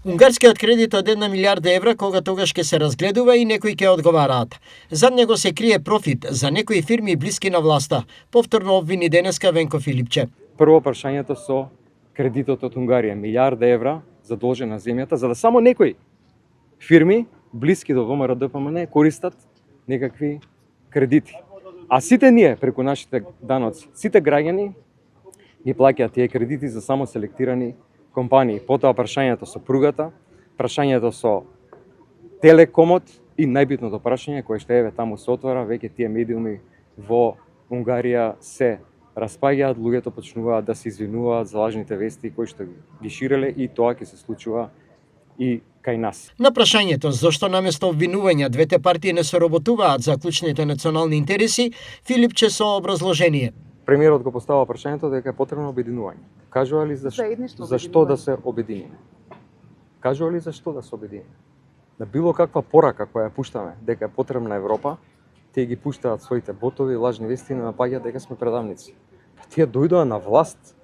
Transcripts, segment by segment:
Унгарскиот кредит од 1 милиарда евра кога тогаш ќе се разгледува и некои ќе одговараат. Зад него се крие профит за некои фирми блиски на власта, повторно обвини денеска Венко Филипче. Прво прашањето со кредитот од Унгарија, милиарда евра задолжена земјата, за да само некои фирми блиски до ВМРО ДПМН користат некакви кредити. А сите ние преку нашите даноци, сите граѓани ги плаќаат тие кредити за само селектирани компании. Потоа прашањето со пругата, прашањето со телекомот и најбитното прашање кое што еве таму се отвора, веќе тие медиуми во Унгарија се распаѓаат, луѓето почнуваат да се извинуваат за лажните вести кои што ги ширеле и тоа ќе се случува и кај нас. На прашањето зошто наместо обвинувања двете партии не соработуваат за клучните национални интереси, Филипче со образложение. Премиерот го поставува прашањето дека е потребно обединување. Кажува ли зашто да се обединиме? Кажува ли зашто да се обединиме? На било каква порака која ја пуштаме дека е потребна Европа, тие ги пуштаат своите ботови, лажни вести и напаѓаат дека сме предавници. Тие дојдоа на власт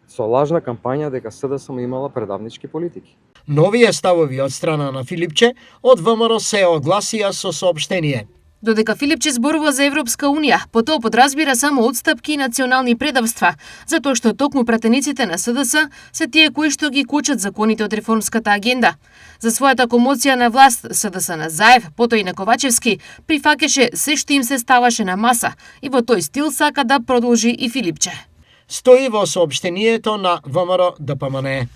со лажна кампања дека СДСМ имала предавнички политики. Новите ставови од страна на Филипче од ВМРО се огласија со соопштение. Додека Филипче зборува за Европска Унија, потоа подразбира само отстапки и национални предавства, затоа што токму пратениците на СДС се тие кои што ги кочат законите од реформската агенда. За својата комоција на власт, СДС на Заев, потоа и на Ковачевски, прифаќаше се што им се ставаше на маса и во тој стил сака да продолжи и Филипче. Стои во соопштението на ВМРО ДПМН.